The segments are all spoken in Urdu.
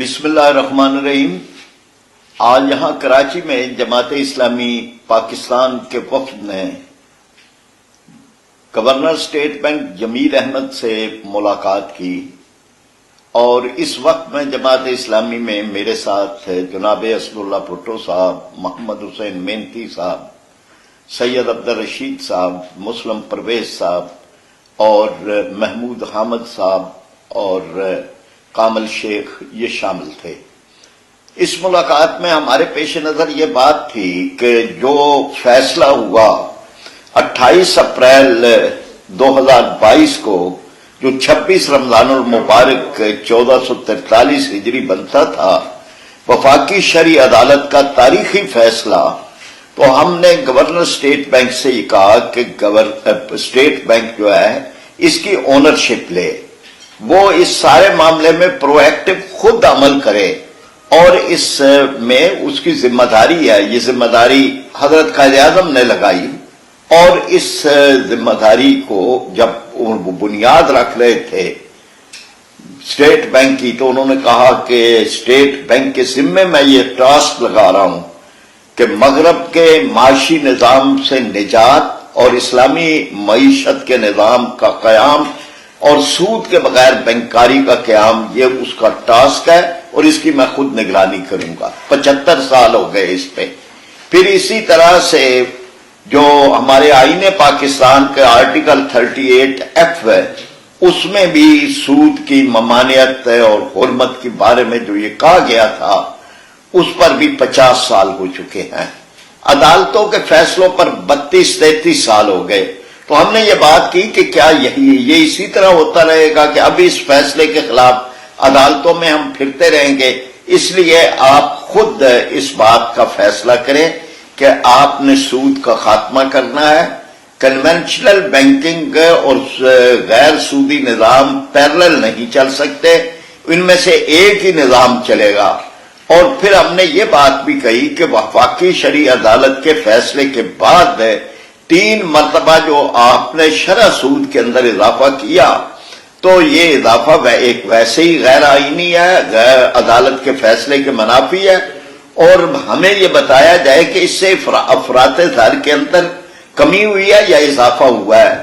بسم اللہ الرحمن الرحیم۔ آج یہاں کراچی میں جماعت اسلامی پاکستان کے وفد نے گورنر اسٹیٹ بینک جمیل احمد سے ملاقات کی، اور اس وقت میں جماعت اسلامی میں میرے ساتھ جناب اسد اللہ بھٹو صاحب، محمد حسین مینتی صاحب، سید عبدالرشید صاحب، مسلم پرویز صاحب اور محمود حامد صاحب اور کامل شیخ یہ شامل تھے۔ اس ملاقات میں ہمارے پیش نظر یہ بات تھی کہ جو فیصلہ ہوا 28 اپریل 2022 کو، جو 26 رمضان المبارک 1443 ہجری بنتا تھا، وفاقی شرعی عدالت کا تاریخی فیصلہ، تو ہم نے گورنر اسٹیٹ بینک سے یہ کہا کہ اسٹیٹ بینک جو ہے اس کی اونرشپ لے، وہ اس سارے معاملے میں پرو ایکٹیو خود عمل کرے، اور اس میں اس کی ذمہ داری ہے۔ یہ ذمہ داری حضرت قائد اعظم نے لگائی، اور اس ذمہ داری کو جب وہ بنیاد رکھ رہے تھے اسٹیٹ بینک کی، تو انہوں نے کہا کہ اسٹیٹ بینک کے ذمے میں یہ ٹاسک لگا رہا ہوں کہ مغرب کے معاشی نظام سے نجات اور اسلامی معیشت کے نظام کا قیام اور سود کے بغیر بینکاری کا قیام، یہ اس کا ٹاسک ہے، اور اس کی میں خود نگرانی کروں گا۔ 75 سال ہو گئے اس پہ۔ پھر اسی طرح سے جو ہمارے آئین پاکستان کے آرٹیکل 38F ہے، اس میں بھی سود کی ممانعت اور حرمت کے بارے میں جو یہ کہا گیا تھا، اس پر بھی 50 سال ہو چکے ہیں۔ عدالتوں کے فیصلوں پر 32-33 سال ہو گئے۔ تو ہم نے یہ بات کی کہ کیا یہ اسی طرح ہوتا رہے گا کہ اب اس فیصلے کے خلاف عدالتوں میں ہم پھرتے رہیں گے؟ اس لیے آپ خود اس بات کا فیصلہ کریں کہ آپ نے سود کا خاتمہ کرنا ہے۔ کنونشنل بینکنگ اور غیر سودی نظام پیرلل نہیں چل سکتے، ان میں سے ایک ہی نظام چلے گا۔ اور پھر ہم نے یہ بات بھی کہی کہ وفاقی شرعی عدالت کے فیصلے کے بعد 3 مرتبہ جو آپ نے شرح سود کے اندر اضافہ کیا، تو یہ اضافہ ایک ویسے ہی غیر آئینی ہے، غیر عدالت کے فیصلے کے منافی ہے، اور ہمیں یہ بتایا جائے کہ اس سے افراط زر کے اندر کمی ہوئی ہے یا اضافہ ہوا ہے۔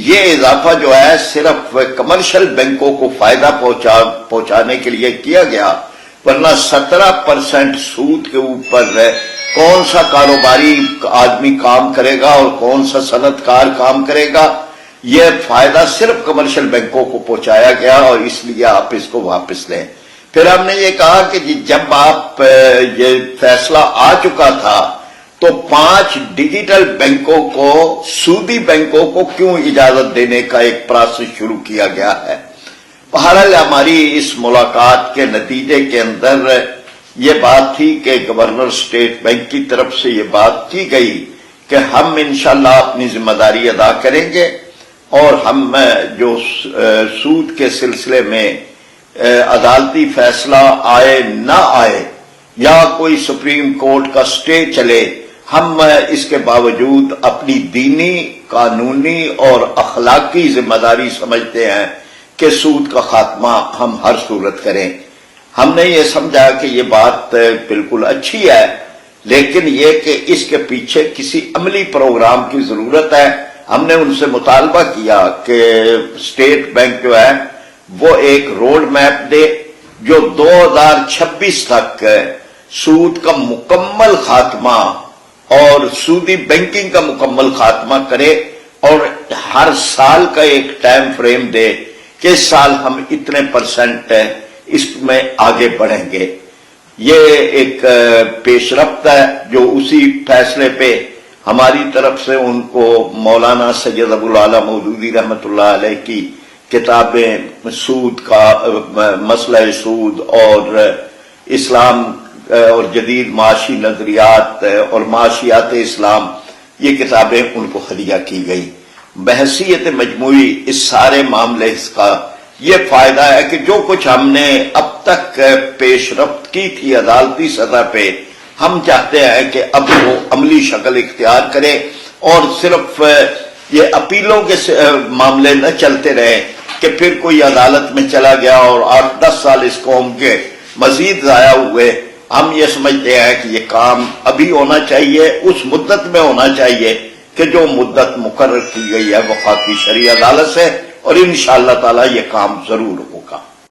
یہ اضافہ جو ہے صرف کمرشل بینکوں کو فائدہ پہنچانے کے لیے کیا گیا، ورنہ 17% سود کے اوپر کون سا کاروباری آدمی کام کرے گا اور کون سا صنعت کار کام کرے گا؟ یہ فائدہ صرف کمرشل بینکوں کو پہنچایا گیا، اور اس لیے آپ اس کو واپس لیں۔ پھر ہم نے یہ کہا کہ جب آپ یہ فیصلہ آ چکا تھا، تو 5 ڈیجیٹل بینکوں کو، سودی بینکوں کو کیوں اجازت دینے کا ایک پروسیس شروع کیا گیا ہے؟ بہرحال ہماری اس ملاقات کے نتیجے کے اندر یہ بات تھی کہ گورنر اسٹیٹ بینک کی طرف سے یہ بات کی گئی کہ ہم انشاءاللہ اپنی ذمہ داری ادا کریں گے، اور ہم جو سود کے سلسلے میں عدالتی فیصلہ آئے نہ آئے یا کوئی سپریم کورٹ کا سٹے چلے، ہم اس کے باوجود اپنی دینی، قانونی اور اخلاقی ذمہ داری سمجھتے ہیں کہ سود کا خاتمہ ہم ہر صورت کریں۔ ہم نے یہ سمجھا کہ یہ بات بالکل اچھی ہے، لیکن یہ کہ اس کے پیچھے کسی عملی پروگرام کی ضرورت ہے۔ ہم نے ان سے مطالبہ کیا کہ اسٹیٹ بینک جو ہے وہ ایک روڈ میپ دے جو 2026 تک سود کا مکمل خاتمہ اور سودی بینکنگ کا مکمل خاتمہ کرے، اور ہر سال کا ایک ٹائم فریم دے کہ اس سال ہم اتنے % اس میں آگے بڑھیں گے۔ یہ ایک پیش رفت ہے جو اسی فیصلے پہ ہماری طرف سے ان کو مولانا سید ابو العلا مودودی رحمۃ اللہ علیہ کی کتابیں سود کا مسئلہ سود اور اسلام اور جدید معاشی نظریات اور معاشیات اسلام، یہ کتابیں ان کو ہدیہ کی گئی۔ بحیثیت مجموعی اس سارے معاملے کا یہ فائدہ ہے کہ جو کچھ ہم نے اب تک پیش رفت کی تھی عدالتی سطح پہ، ہم چاہتے ہیں کہ اب وہ عملی شکل اختیار کرے، اور صرف یہ اپیلوں کے معاملے نہ چلتے رہے کہ پھر کوئی عدالت میں چلا گیا اور 8-10 سال اس قوم کے مزید ضائع ہوئے. ہم یہ سمجھتے ہیں کہ یہ کام ابھی ہونا چاہیے، اس مدت میں ہونا چاہیے کہ جو مدت مقرر کی گئی ہے وفاقی شرعی عدالت سے، اور انشاءاللہ تعالی یہ کام ضرور ہوگا.